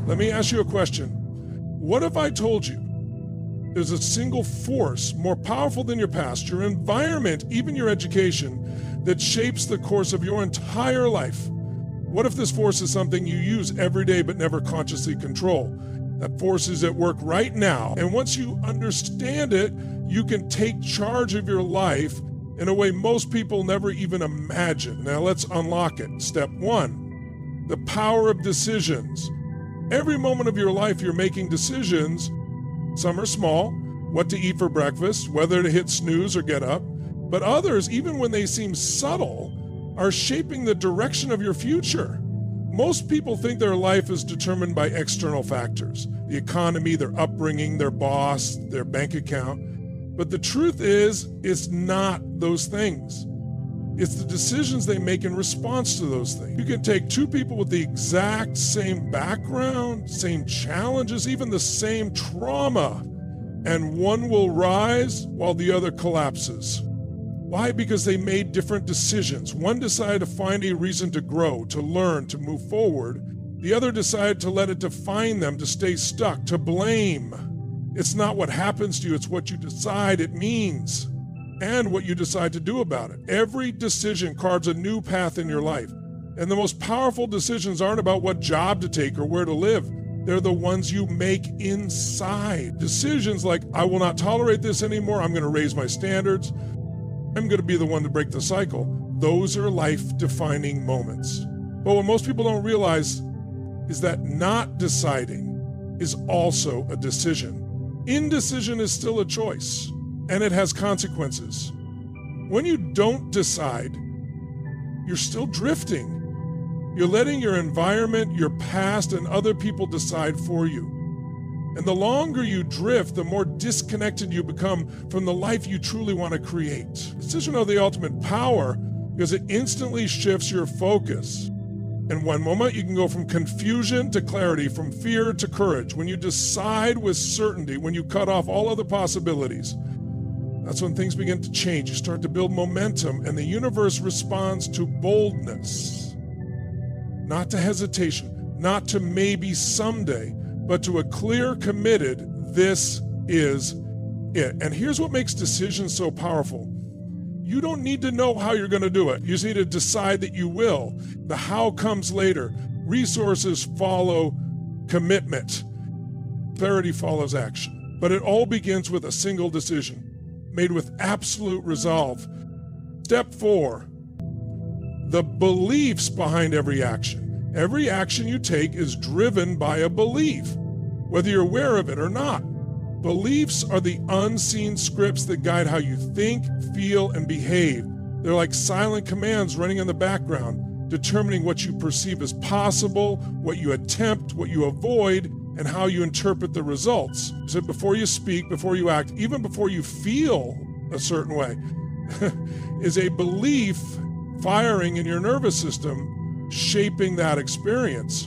Let me ask you a question. What if I told you there's a single force more powerful than your past, your environment, even your education, that shapes the course of your entire life? What if this force is something you use every day but never consciously control? That force is at work right now, and once you understand it, you can take charge of your life in a way most people never even imagine. Now let's unlock it. Step 1, the power of decisions. Every moment of your life you're making decisions. Some are small, what to eat for breakfast, whether to hit snooze or get up, but others, even when they seem subtle, are shaping the direction of your future. Most people think their life is determined by external factors, the economy, their upbringing, their boss, their bank account. But the truth is, it's not those things. It's the decisions they make in response to those things. You can take two people with the exact same background, same challenges, even the same trauma, and one will rise while the other collapses. Why? Because they made different decisions. One decided to find a reason to grow, to learn, to move forward. The other decided to let it define them, to stay stuck, to blame. It's not what happens to you, it's what you decide it means and what you decide to do about it. Every decision carves a new path in your life. And the most powerful decisions aren't about what job to take or where to live. They're the ones you make inside. Decisions like, I will not tolerate this anymore, I'm going to raise my standards, I'm going to be the one to break the cycle. Those are life-defining moments. But what most people don't realize is that not deciding is also a decision. Indecision is still a choice, and it has consequences. When you don't decide, you're still drifting. You're letting your environment, your past, and other people decide for you. And the longer you drift, the more disconnected you become from the life you truly want to create. Decisions are the ultimate power because it instantly shifts your focus. In one moment, you can go from confusion to clarity, from fear to courage. When you decide with certainty, when you cut off all other possibilities, that's when things begin to change. You start to build momentum, and the universe responds to boldness, not to hesitation, not to maybe someday, but to a clear, committed, this is it. And here's what makes decisions so powerful. You don't need to know how you're going to do it. You just need to decide that you will. The how comes later. Resources follow commitment. Clarity follows action. But it all begins with a single decision, made with absolute resolve. Step 4, the beliefs behind every action. Every action you take is driven by a belief, whether you're aware of it or not. Beliefs are the unseen scripts that guide how you think, feel, and behave. They're like silent commands running in the background, determining what you perceive as possible, what you attempt, what you avoid, and how you interpret the results. So before you speak, before you act, even before you feel a certain way, is a belief firing in your nervous system, shaping that experience.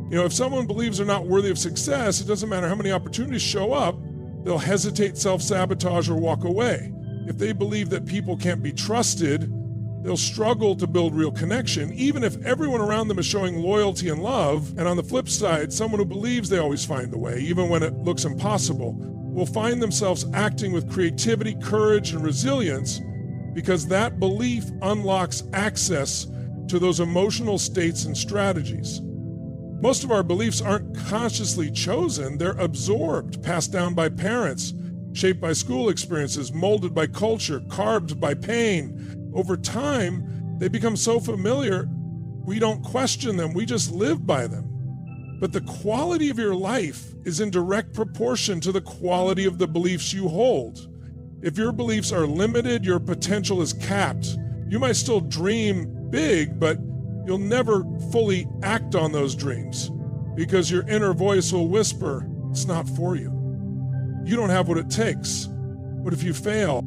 You know, if someone believes they're not worthy of success, it doesn't matter how many opportunities show up, they'll hesitate, self-sabotage, or walk away. If they believe that people can't be trusted, they'll struggle to build real connection, even if everyone around them is showing loyalty and love. And on the flip side, someone who believes they always find the way, even when it looks impossible, will find themselves acting with creativity, courage, and resilience because that belief unlocks access to those emotional states and strategies. Most of our beliefs aren't consciously chosen, they're absorbed, passed down by parents, shaped by school experiences, molded by culture, carved by pain. Over time, they become so familiar, we don't question them, we just live by them. But the quality of your life is in direct proportion to the quality of the beliefs you hold. If your beliefs are limited, your potential is capped. You might still dream big, but you'll never fully act on those dreams because your inner voice will whisper, it's not for you. You don't have what it takes. What if you fail?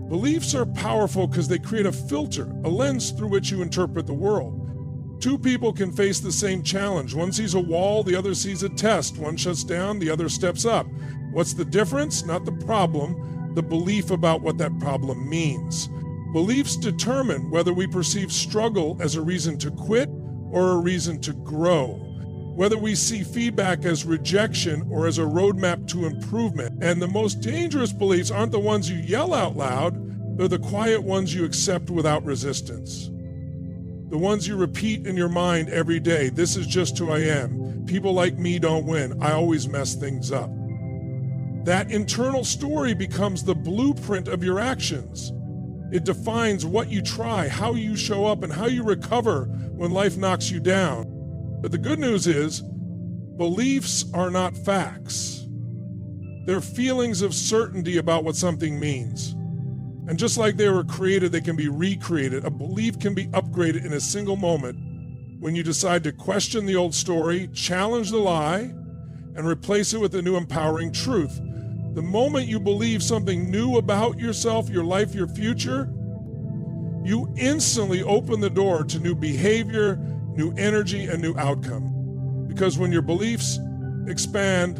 Beliefs are powerful because they create a filter, a lens through which you interpret the world. Two people can face the same challenge. One sees a wall, the other sees a test. One shuts down, the other steps up. What's the difference? Not the problem, the belief about what that problem means. Beliefs determine whether we perceive struggle as a reason to quit or a reason to grow. whether we see feedback as rejection or as a roadmap to improvement. And the most dangerous beliefs aren't the ones you yell out loud, they're the quiet ones you accept without resistance. The ones you repeat in your mind every day. This is just who I am. People like me don't win. I always mess things up. That internal story becomes the blueprint of your actions. It defines what you try, how you show up, and how you recover when life knocks you down. But the good news is, beliefs are not facts. They're feelings of certainty about what something means. And just like they were created, they can be recreated. A belief can be upgraded in a single moment when you decide to question the old story, challenge the lie, and replace it with a new empowering truth. The moment you believe something new about yourself, your life, your future, you instantly open the door to new behavior, new energy, and new outcome. Because when your beliefs expand,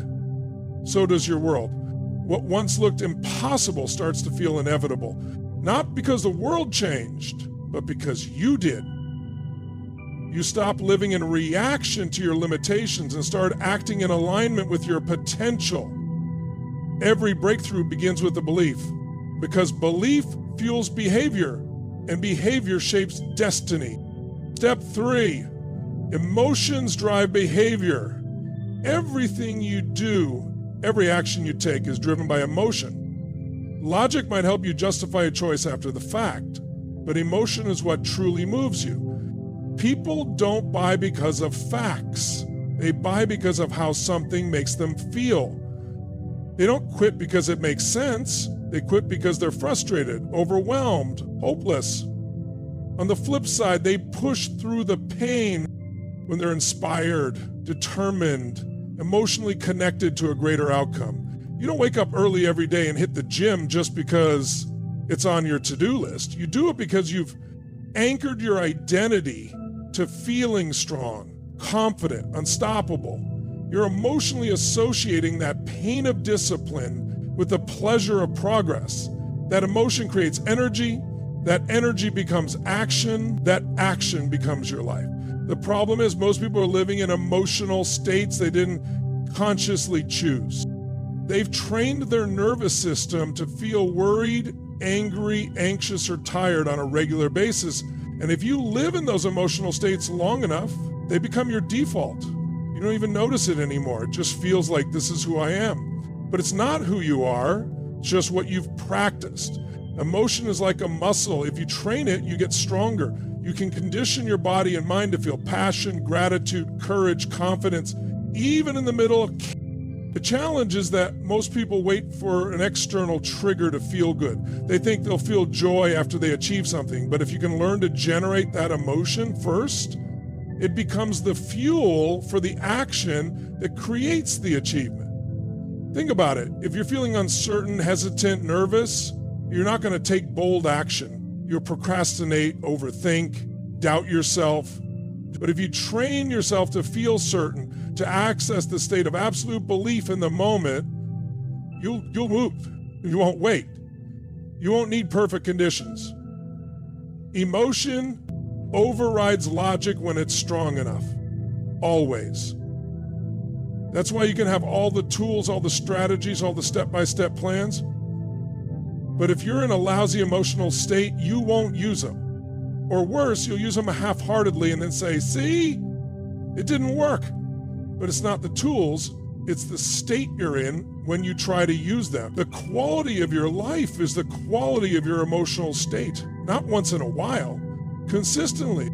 so does your world. What once looked impossible starts to feel inevitable. Not because the world changed, but because you did. You stop living in reaction to your limitations and start acting in alignment with your potential. Every breakthrough begins with a belief, because belief fuels behavior, and behavior shapes destiny. Step 3, emotions drive behavior. Everything you do, every action you take is driven by emotion. Logic might help you justify a choice after the fact, but emotion is what truly moves you. People don't buy because of facts. They buy because of how something makes them feel. They don't quit because it makes sense. They quit because they're frustrated, overwhelmed, hopeless. On the flip side, they push through the pain when they're inspired, determined, emotionally connected to a greater outcome. You don't wake up early every day and hit the gym just because it's on your to-do list. You do it because you've anchored your identity to feeling strong, confident, unstoppable. You're emotionally associating that pain of discipline with the pleasure of progress. That emotion creates energy. That energy becomes action. That action becomes your life. The problem is most people are living in emotional states they didn't consciously choose. They've trained their nervous system to feel worried, angry, anxious, or tired on a regular basis. And if you live in those emotional states long enough, they become your default. You don't even notice it anymore. It just feels like this is who I am. But it's not who you are, it's just what you've practiced. Emotion is like a muscle. If you train it, you get stronger. You can condition your body and mind to feel passion, gratitude, courage, confidence, even in the middle of the challenge is that most people wait for an external trigger to feel good. They think they'll feel joy after they achieve something. But if you can learn to generate that emotion first, it becomes the fuel for the action that creates the achievement. Think about it. If you're feeling uncertain, hesitant, nervous, you're not going to take bold action. You'll procrastinate, overthink, doubt yourself. But if you train yourself to feel certain, to access the state of absolute belief in the moment, you'll move. You won't wait. You won't need perfect conditions. Emotion overrides logic when it's strong enough. Always. That's why you can have all the tools, all the strategies, all the step-by-step plans. But if you're in a lousy emotional state, you won't use them. Or worse, you'll use them half-heartedly and then say, see, it didn't work. But it's not the tools, it's the state you're in when you try to use them. The quality of your life is the quality of your emotional state, not once in a while, consistently.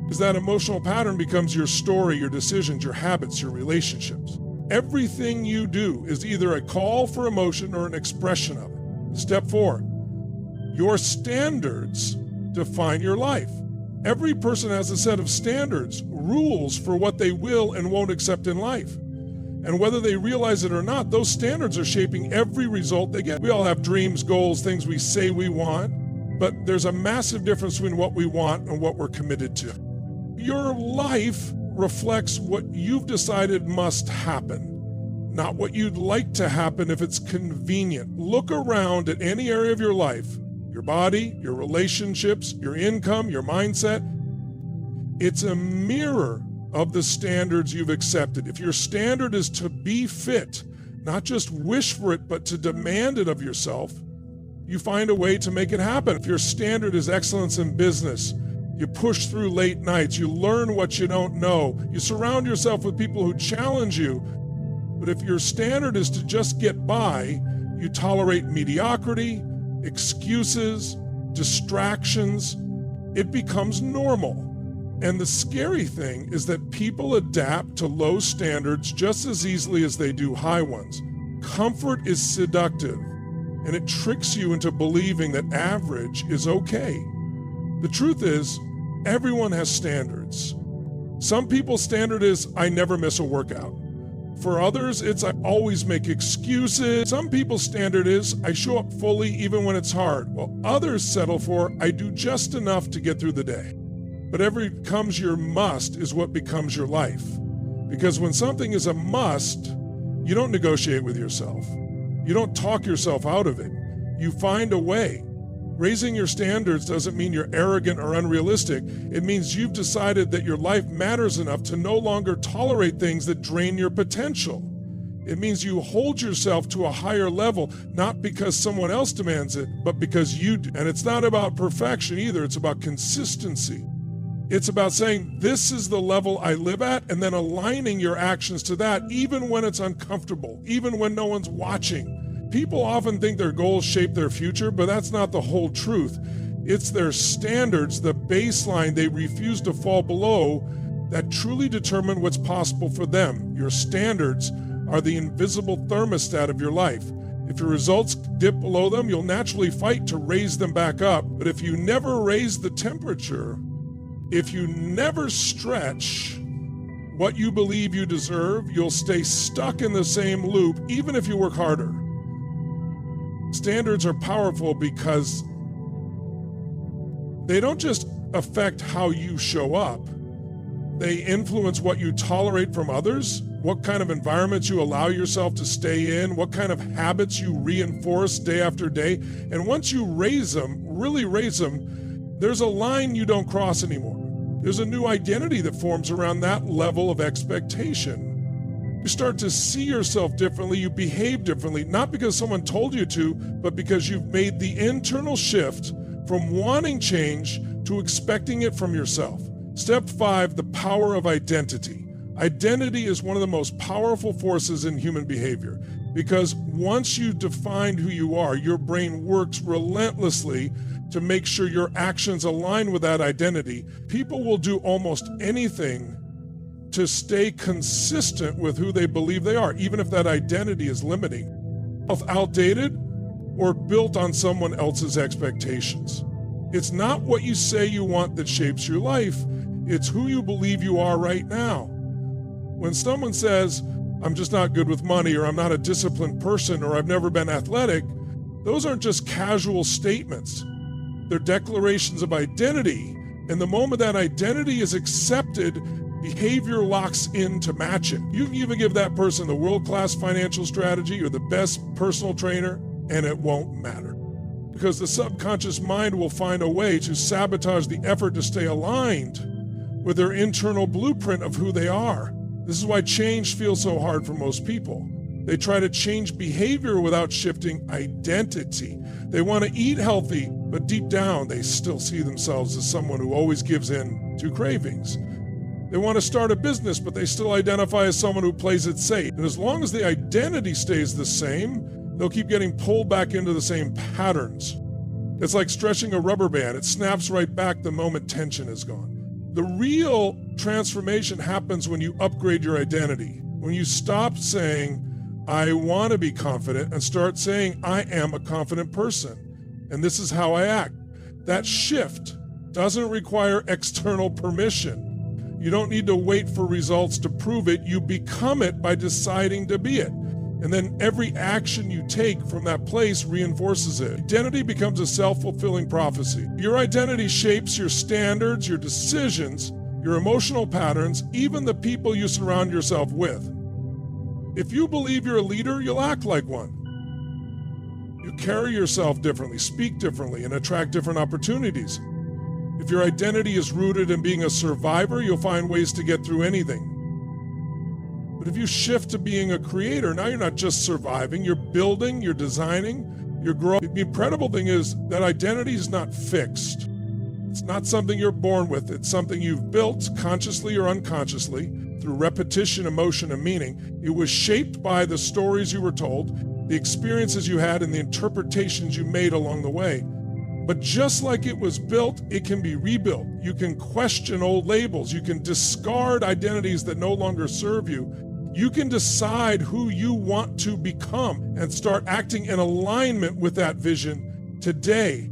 Because that emotional pattern becomes your story, your decisions, your habits, your relationships. Everything you do is either a call for emotion or an expression of it. Step 4, your standards define your life. Every person has a set of standards, rules for what they will and won't accept in life. And whether they realize it or not, those standards are shaping every result they get. We all have dreams, goals, things we say we want, but there's a massive difference between what we want and what we're committed to. Your life reflects what you've decided must happen, not what you'd like to happen if it's convenient. Look around at any area of your life, your body, your relationships, your income, your mindset. It's a mirror of the standards you've accepted. If your standard is to be fit, not just wish for it, but to demand it of yourself, you find a way to make it happen. If your standard is excellence in business, you push through late nights, you learn what you don't know, you surround yourself with people who challenge you. But if your standard is to just get by, you tolerate mediocrity, excuses, distractions. It becomes normal. And the scary thing is that people adapt to low standards just as easily as they do high ones. Comfort is seductive, and it tricks you into believing that average is okay. The truth is, everyone has standards. Some people's standard is, I never miss a workout. For others, it's, I always make excuses. Some people's standard is, I show up fully even when it's hard, while others settle for, I do just enough to get through the day. Whatever becomes your must is what becomes your life. Because when something is a must, you don't negotiate with yourself. You don't talk yourself out of it. You find a way. Raising your standards doesn't mean you're arrogant or unrealistic. It means you've decided that your life matters enough to no longer tolerate things that drain your potential. It means you hold yourself to a higher level, not because someone else demands it, but because you do. And it's not about perfection either. It's about consistency. It's about saying, this is the level I live at, and then aligning your actions to that, even when it's uncomfortable, even when no one's watching. People often think their goals shape their future, but that's not the whole truth. It's their standards, the baseline they refuse to fall below, that truly determine what's possible for them. Your standards are the invisible thermostat of your life. If your results dip below them, you'll naturally fight to raise them back up. But if you never raise the temperature, if you never stretch what you believe you deserve, you'll stay stuck in the same loop, even if you work harder. Standards are powerful because they don't just affect how you show up. They influence what you tolerate from others, what kind of environments you allow yourself to stay in, what kind of habits you reinforce day after day. And once you raise them, really raise them, there's a line you don't cross anymore. There's a new identity that forms around that level of expectation. You start to see yourself differently, you behave differently, not because someone told you to, but because you've made the internal shift from wanting change to expecting it from yourself. Step 5, the power of identity. Identity is one of the most powerful forces in human behavior, because once you've defined who you are, your brain works relentlessly to make sure your actions align with that identity. People will do almost anything to stay consistent with who they believe they are, even if that identity is limiting, outdated, or built on someone else's expectations. It's not what you say you want that shapes your life, it's who you believe you are right now. When someone says, I'm just not good with money, or I'm not a disciplined person, or I've never been athletic, those aren't just casual statements. They're declarations of identity, and the moment that identity is accepted, behavior locks in to match it. You can even give that person the world-class financial strategy or the best personal trainer, and it won't matter. Because the subconscious mind will find a way to sabotage the effort to stay aligned with their internal blueprint of who they are. This is why change feels so hard for most people. They try to change behavior without shifting identity. They want to eat healthy, but deep down, they still see themselves as someone who always gives in to cravings. They want to start a business, but they still identify as someone who plays it safe. And as long as the identity stays the same, they'll keep getting pulled back into the same patterns. It's like stretching a rubber band. It snaps right back the moment tension is gone. The real transformation happens when you upgrade your identity. When you stop saying, I want to be confident, and start saying, I am a confident person, and this is how I act. That shift doesn't require external permission. You don't need to wait for results to prove it. You become it by deciding to be it. And then every action you take from that place reinforces it. Identity becomes a self-fulfilling prophecy. Your identity shapes your standards, your decisions, your emotional patterns, even the people you surround yourself with. If you believe you're a leader, you'll act like one. You carry yourself differently, speak differently, and attract different opportunities. If your identity is rooted in being a survivor, you'll find ways to get through anything. But if you shift to being a creator, now you're not just surviving, you're building, you're designing, you're growing. The incredible thing is that identity is not fixed. It's not something you're born with. It's something you've built consciously or unconsciously through repetition, emotion, and meaning. It was shaped by the stories you were told, the experiences you had, and the interpretations you made along the way. But just like it was built, it can be rebuilt. You can question old labels. You can discard identities that no longer serve you. You can decide who you want to become and start acting in alignment with that vision today.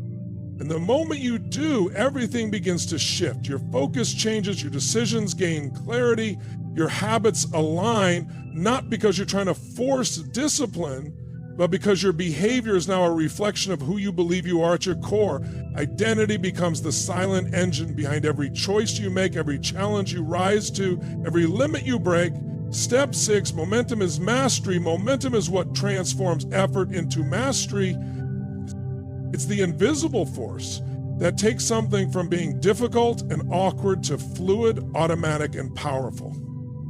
And the moment you do, everything begins to shift. Your focus changes, your decisions gain clarity, your habits align, not because you're trying to force discipline, but because your behavior is now a reflection of who you believe you are at your core. Identity becomes the silent engine behind every choice you make, every challenge you rise to, every limit you break. Step 6, momentum is mastery. Momentum is what transforms effort into mastery. It's the invisible force that takes something from being difficult and awkward to fluid, automatic, and powerful.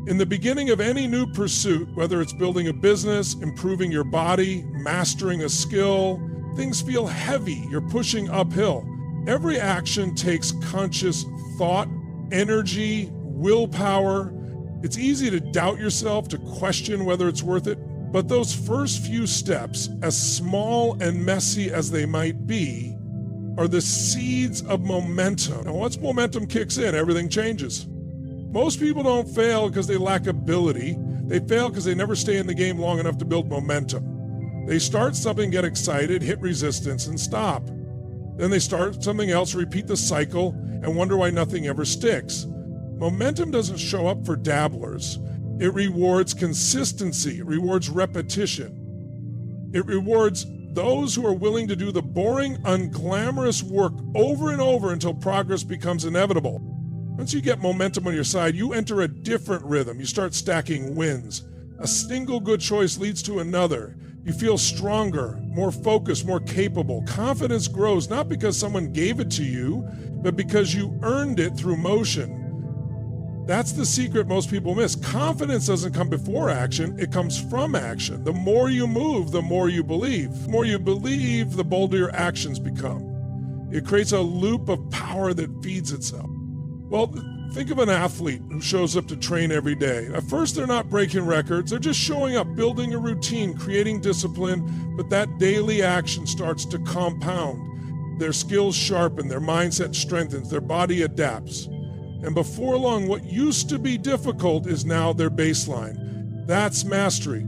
In the beginning of any new pursuit, whether it's building a business, improving your body, mastering a skill, things feel heavy. You're pushing uphill. Every action takes conscious thought, energy, willpower. It's easy to doubt yourself, to question whether it's worth it. But those first few steps, as small and messy as they might be, are the seeds of momentum. Now, once momentum kicks in, everything changes. Most people don't fail because they lack ability. They fail because they never stay in the game long enough to build momentum. They start something, get excited, hit resistance, and stop. Then they start something else, repeat the cycle, and wonder why nothing ever sticks. Momentum doesn't show up for dabblers. It rewards consistency. It rewards repetition. It rewards those who are willing to do the boring, unglamorous work over and over until progress becomes inevitable. Once you get momentum on your side, you enter a different rhythm. You start stacking wins. A single good choice leads to another. You feel stronger, more focused, more capable. Confidence grows not because someone gave it to you, but because you earned it through motion. That's the secret most people miss. Confidence doesn't come before action, it comes from action. The more you move, the more you believe. The more you believe, the bolder your actions become. It creates a loop of power that feeds itself. Well, think of an athlete who shows up to train every day. At first, they're not breaking records. They're just showing up, building a routine, creating discipline, but that daily action starts to compound. Their skills sharpen, their mindset strengthens, their body adapts. And before long, what used to be difficult is now their baseline. That's mastery.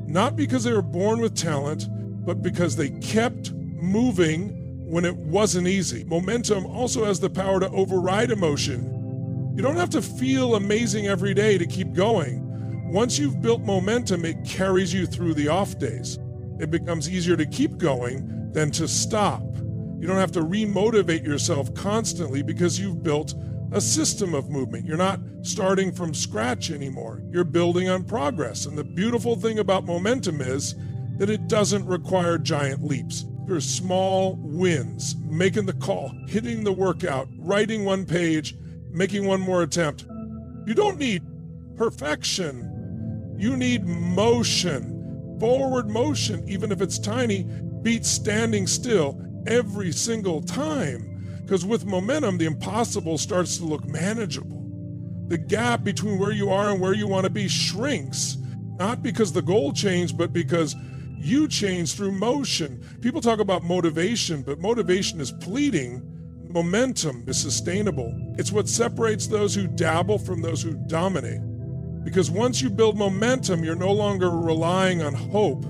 Not because they were born with talent, but because they kept moving when it wasn't easy. Momentum also has the power to override emotion. You don't have to feel amazing every day to keep going. Once you've built momentum, it carries you through the off days. It becomes easier to keep going than to stop. You don't have to remotivate yourself constantly because you've built a system of movement. You're not starting from scratch anymore. You're building on progress. And the beautiful thing about momentum is that it doesn't require giant leaps. There's small wins, making the call, hitting the workout, writing one page, making one more attempt. You don't need perfection. You need motion. Forward motion, even if it's tiny, beats standing still every single time. Because with momentum, the impossible starts to look manageable. The gap between where you are and where you want to be shrinks, not because the goal changed, but because you change through motion. People talk about motivation, but motivation is fleeting. Momentum is sustainable. It's what separates those who dabble from those who dominate. Because once you build momentum, you're no longer relying on hope.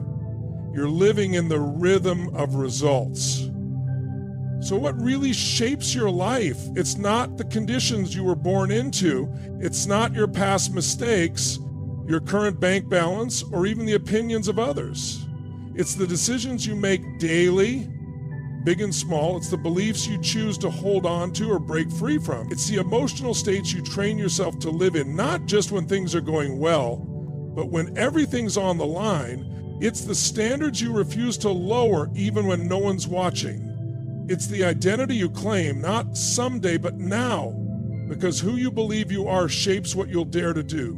You're living in the rhythm of results. So what really shapes your life? It's not the conditions you were born into. It's not your past mistakes, your current bank balance, or even the opinions of others. It's the decisions you make daily, big and small. It's the beliefs you choose to hold on to or break free from. It's the emotional states you train yourself to live in, not just when things are going well, but when everything's on the line. It's the standards you refuse to lower even when no one's watching. It's the identity you claim, not someday, but now, because who you believe you are shapes what you'll dare to do.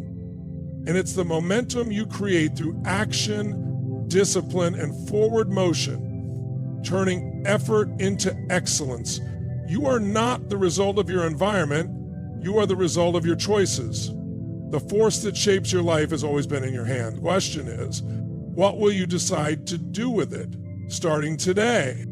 And it's the momentum you create through action, discipline, and forward motion, turning effort into excellence. You are not the result of your environment. You are the result of your choices. The force that shapes your life has always been in your hand. The question is, what will you decide to do with it starting today?